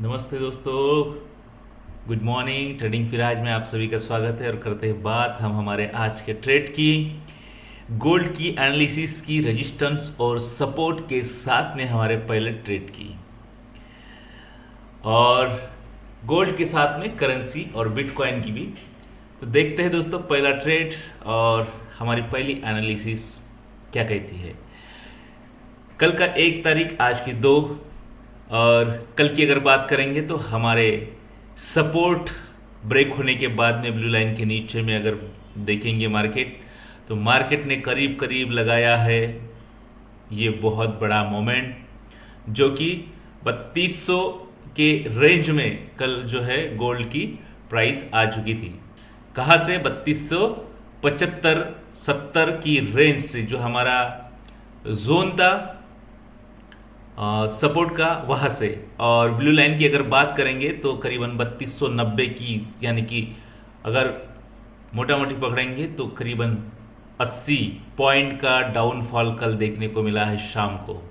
नमस्ते दोस्तों। Good morning. Trading Firaz में आप सभी का स्वागत है और करते हैं बात हम हमारे आज के ट्रेड की। गोल्ड की एनालिसिस की, रेजिस्टेंस और सपोर्ट के साथ में हमारे पहले ट्रेड की, और गोल्ड के साथ में करेंसी और बिटकॉइन की भी। तो देखते हैं दोस्तों पहला ट्रेड और हमारी पहली एनालिसिस क्या कहती है। कल का 1 तारीख, आज की 2। और कल की अगर बात करेंगे तो हमारे सपोर्ट ब्रेक होने के बाद में ब्लू लाइन के नीचे में अगर देखेंगे मार्केट, तो मार्केट ने करीब करीब लगाया है ये बहुत बड़ा मोमेंट, जो कि 3200 के रेंज में कल जो है गोल्ड की प्राइस आ चुकी थी। कहाँ से? 3275 70 की रेंज से, जो हमारा जोन था सपोर्ट का, वहाँ से। और ब्लू लाइन की अगर बात करेंगे तो करीबन 3290 की, यानी कि अगर मोटा मोटी पकड़ेंगे तो करीबन 80 पॉइंट का डाउनफॉल कल देखने को मिला है शाम को।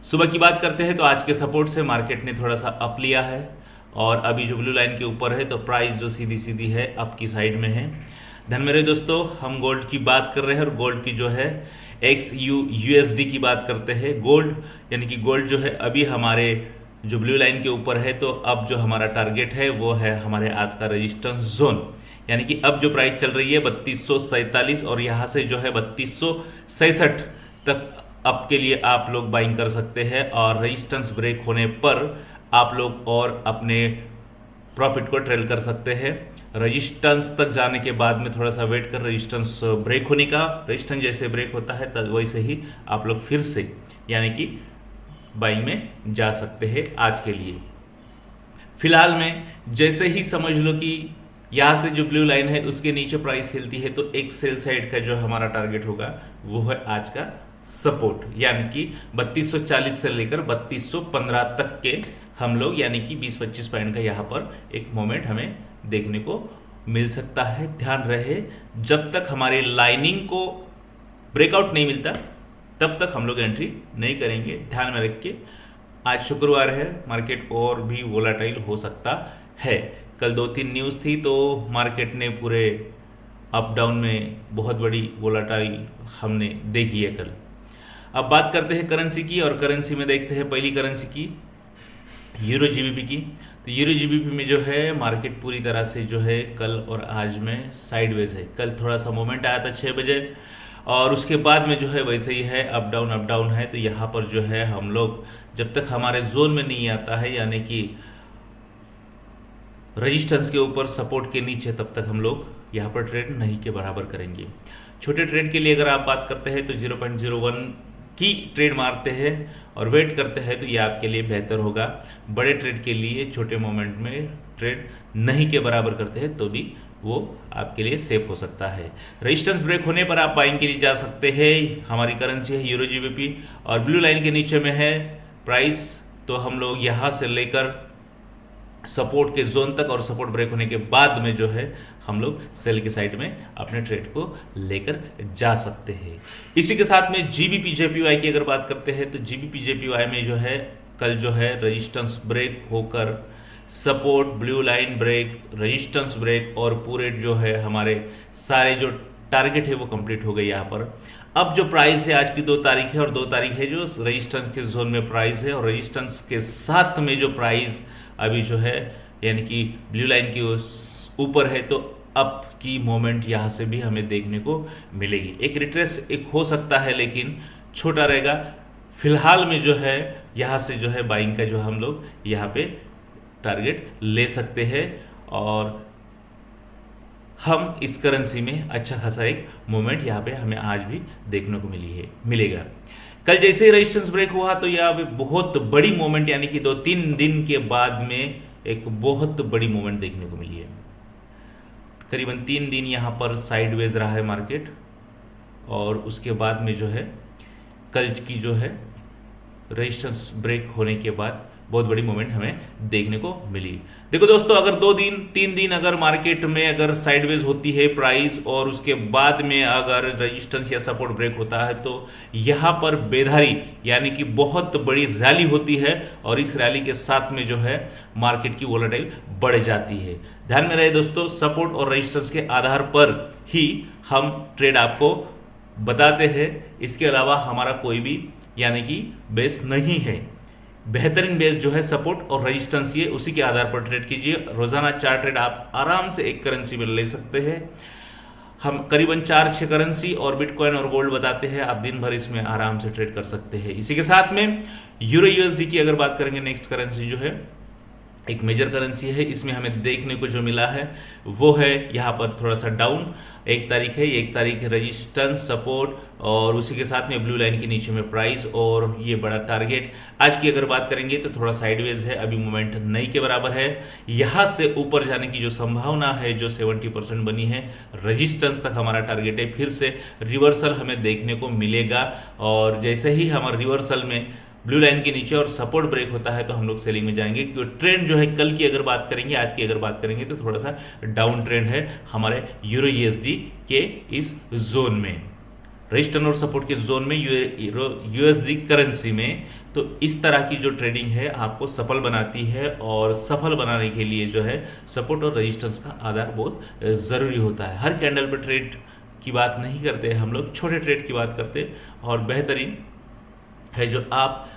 सुबह की बात करते हैं तो आज के सपोर्ट से मार्केट ने थोड़ा सा अप लिया है, और अभी जो ब्लू लाइन के ऊपर है तो प्राइस जो सीधी सीधी है अप की साइड में है। धन मेरे दोस्तों, हम गोल्ड की बात कर रहे हैं और गोल्ड की जो है XUUSD की बात करते हैं। गोल्ड यानी कि गोल्ड जो है अभी हमारे जो ब्लू लाइन के ऊपर है, तो अब जो हमारा टारगेट है वो है हमारे आज का रेजिस्टेंस जोन, यानी कि अब जो प्राइस चल रही है 3247, और यहाँ से जो है 3266 तक अप के लिए आप लोग बाइंग कर सकते हैं। और रेजिस्टेंस ब्रेक होने पर आप लोग और अपने प्रॉफिट को ट्रेल कर सकते हैं। रेजिस्टेंस तक जाने के बाद में थोड़ा सा वेट कर, रेजिस्टेंस ब्रेक होने का, रेजिस्टेंस जैसे ब्रेक होता है तब वैसे ही आप लोग फिर से यानी कि बाइंग में जा सकते हैं आज के लिए। फिलहाल में जैसे ही समझ लो कि यहाँ से जो ब्लू लाइन है उसके नीचे प्राइस हिलती है, तो एक सेल साइड का जो हमारा टारगेट होगा वो है आज का सपोर्ट, यानी कि 3240 से लेकर 3215 तक के हम लोग, यानी कि 20-25 पॉइंट का यहाँ पर एक मोमेंट हमें देखने को मिल सकता है। ध्यान रहे, जब तक हमारे लाइनिंग को ब्रेकआउट नहीं मिलता तब तक हम लोग एंट्री नहीं करेंगे। ध्यान में रख के, आज शुक्रवार है, मार्केट और भी वोलाटाइल हो सकता है। कल 2-3 न्यूज़ थी तो मार्केट ने पूरे अप डाउन में बहुत बड़ी वोलाटाइल हमने देखी है कल। अब बात करते हैं करेंसी की, और करेंसी में देखते हैं पहली करेंसी की यूरो जीबीपी की। तो यूरो जीबीपी में जो है मार्केट पूरी तरह से जो है कल और आज में साइडवेज है। कल थोड़ा सा मोमेंट आया था 6 बजे, और उसके बाद में जो है वैसे ही है, अप डाउन है। तो यहाँ पर जो है हम लोग जब तक हमारे जोन में नहीं आता है, यानी कि रेजिस्टेंस के ऊपर, सपोर्ट के नीचे, तब तक हम लोग यहाँ पर ट्रेड नहीं के बराबर करेंगे। छोटे ट्रेड के लिए अगर आप बात करते हैं तो 0.01 की ट्रेड मारते हैं और वेट करते हैं तो ये आपके लिए बेहतर होगा। बड़े ट्रेड के लिए छोटे मोमेंट में ट्रेड नहीं के बराबर करते हैं तो भी वो आपके लिए सेफ हो सकता है। रेजिस्टेंस ब्रेक होने पर आप बाइंग के लिए जा सकते हैं। हमारी करेंसी है यूरो जीबीपी, और ब्लू लाइन के नीचे में है प्राइस, तो हम लोग यहाँ से लेकर सपोर्ट के जोन तक, और सपोर्ट ब्रेक होने के बाद में जो है हम लोग सेल के साइड में अपने ट्रेड को लेकर जा सकते हैं। इसी के साथ में जीबीपी जेपीवाई की अगर बात करते हैं तो जीबीपी जेपीवाई में जो है कल जो है रेजिस्टेंस ब्रेक होकर support, blue line break, resistance break, और पूरे जो है हमारे सारे जो टारगेट है वो कंप्लीट हो गए यहाँ पर। अब जो प्राइस है आज की 2 तारीख है, और 2 तारीख है जो रेजिस्टेंस के जोन में प्राइस है, और रेजिस्टेंस के साथ में जो प्राइस अभी जो है यानी कि ब्लू लाइन के ऊपर है, तो अप की मोमेंट यहाँ से भी हमें देखने को मिलेगी। एक रिट्रेस एक हो सकता है लेकिन छोटा रहेगा। फिलहाल में जो है यहाँ से जो है बाइंग का जो हम लोग यहाँ पे टारगेट ले सकते हैं, और हम इस करेंसी में अच्छा खासा एक मोमेंट यहाँ पे हमें आज भी देखने को मिलेगा। कल जैसे ही रेजिस्टेंस ब्रेक हुआ तो यह बहुत बड़ी मोमेंट, यानी कि 2-3 दिन के बाद में एक बहुत बड़ी मोमेंट देखने को मिली है। करीबन 3 दिन यहाँ पर साइडवेज रहा है मार्केट, और उसके बाद में जो है कल की जो है रेजिस्टेंस ब्रेक होने के बाद बहुत बड़ी मूवमेंट हमें देखने को मिली। देखो दोस्तों, अगर 2 दिन 3 दिन अगर मार्केट में अगर साइडवेज होती है प्राइस और उसके बाद में अगर रेजिस्टेंस या सपोर्ट ब्रेक होता है तो यहाँ पर बेधारी यानी कि बहुत बड़ी रैली होती है और इस रैली के साथ में जो है मार्केट की वोलेटाइल बढ़ जाती है। ध्यान में रहे दोस्तों, सपोर्ट और रेजिस्टेंस के आधार पर ही हम ट्रेड आपको बताते हैं, इसके अलावा हमारा कोई भी यानी कि बेस नहीं है। बेहतरीन बेस जो है सपोर्ट और रेजिस्टेंस, ये उसी के आधार पर ट्रेड कीजिए। रोजाना 4 ट्रेड आप आराम से एक करेंसी में ले सकते हैं। हम करीबन 4-6 करेंसी और बिटकॉइन और गोल्ड बताते हैं, आप दिन भर इसमें आराम से ट्रेड कर सकते हैं। इसी के साथ में यूरो यूएसडी की अगर बात करेंगे, नेक्स्ट करेंसी जो है एक मेजर करेंसी है, इसमें हमें देखने को जो मिला है वो है यहाँ पर थोड़ा सा डाउन। 1 तारीख है, 1 तारीख है रेजिस्टेंस सपोर्ट और उसी के साथ में ब्लू लाइन के नीचे में प्राइस और ये बड़ा टारगेट। आज की अगर बात करेंगे तो थोड़ा साइडवेज है, अभी मोमेंट नहीं के बराबर है। यहाँ से ऊपर जाने की जो संभावना है जो 70% बनी है, रेजिस्टेंस तक हमारा टारगेट है। फिर से रिवर्सल हमें देखने को मिलेगा और जैसे ही हमारे रिवर्सल में ब्लू लाइन के नीचे और सपोर्ट ब्रेक होता है तो हम लोग सेलिंग में जाएंगे, क्योंकि ट्रेंड जो है कल की अगर बात करेंगे, आज की अगर बात करेंगे तो थोड़ा सा डाउन ट्रेंड है हमारे यूरो यूएसडी के इस जोन में, रेजिस्टेंस और सपोर्ट के जोन में यूएसडी करेंसी में। तो इस तरह की जो ट्रेडिंग है आपको सफल बनाती है और सफल बनाने के लिए जो है सपोर्ट और रेजिस्टेंस का आधार बहुत ज़रूरी होता है। हर कैंडल पर ट्रेड की बात नहीं करते, हम लोग छोटे ट्रेड की बात करते और बेहतरीन है जो आप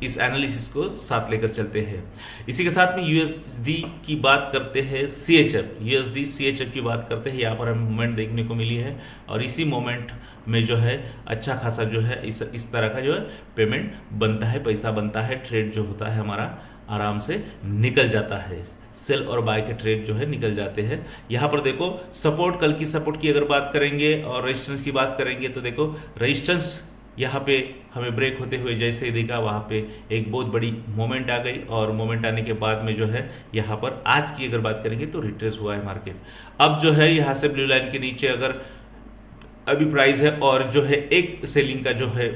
इस एनालिसिस को साथ लेकर चलते हैं। इसी के साथ में यूएसडी की बात करते हैं, सीएचएफ यूएसडी सीएचएफ की बात करते हैं। यहाँ पर हमें मोमेंट देखने को मिली है और इसी मोमेंट में जो है अच्छा खासा जो है इस तरह का जो है पेमेंट बनता है, पैसा बनता है, ट्रेड जो होता है हमारा आराम से निकल जाता है। सेल और बाय के ट्रेड जो है निकल जाते हैं। यहाँ पर देखो सपोर्ट, कल की सपोर्ट की अगर बात करेंगे और रेजिस्टेंस की बात करेंगे तो देखो रेजिस्टेंस यहाँ पे हमें ब्रेक होते हुए जैसे ही देखा वहाँ पे एक बहुत बड़ी मोमेंट आ गई और मोमेंट आने के बाद में जो है यहाँ पर आज की अगर बात करेंगे तो रिट्रेस हुआ है मार्केट। अब जो है यहाँ से ब्लू लाइन के नीचे अगर अभी प्राइस है और जो है एक सेलिंग का जो है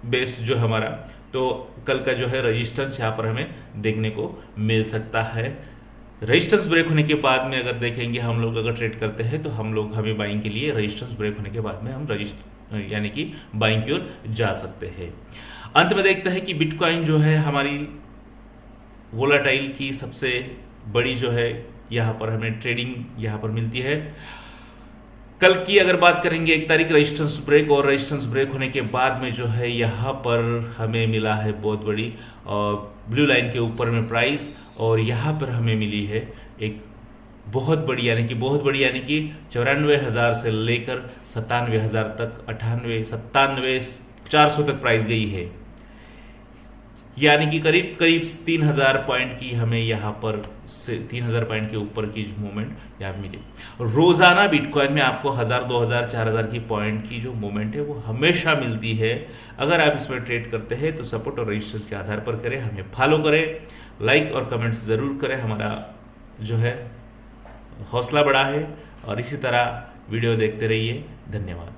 बेस जो हमारा, तो कल का जो है रेजिस्टेंस यहाँ पर हमें देखने को मिल सकता है। रेजिस्टेंस ब्रेक होने के बाद में अगर देखेंगे हम लोग अगर ट्रेड करते हैं तो हमें बाइंग के लिए रेजिस्टेंस ब्रेक होने के बाद में हम यानी कि बाइंग की ओर जा सकते हैं। अंत में देखते हैं कि बिटकॉइन जो है हमारी वोलाटाइल की सबसे बड़ी जो है यहाँ पर हमें ट्रेडिंग यहाँ पर मिलती है। कल की अगर बात करेंगे 1 तारीख रेजिस्टेंस ब्रेक और रेजिस्टेंस ब्रेक होने के बाद में जो है यहाँ पर हमें मिला है बहुत बड़ी ब्लू लाइन के ऊपर में प्राइस और यहाँ पर हमें मिली है एक बहुत बड़ी यानी कि 94,000 से लेकर 97,000 तक, 97,400 तक प्राइस गई है, यानी कि करीब 3,000 पॉइंट की हमें यहाँ पर से 3,000 पॉइंट के ऊपर की मूवमेंट यहाँ मिली। रोजाना बिटकॉइन में आपको 1,000, 2,000, 4,000 की पॉइंट की जो मूवमेंट है वो हमेशा मिलती है। अगर आप इसमें ट्रेड करते हैं तो सपोर्ट और रेजिस्टेंस के आधार पर करें, हमें फॉलो करें, लाइक और कमेंट्स ज़रूर करें, हमारा जो है हौसला बढ़ा है और इसी तरह वीडियो देखते रहिए। धन्यवाद।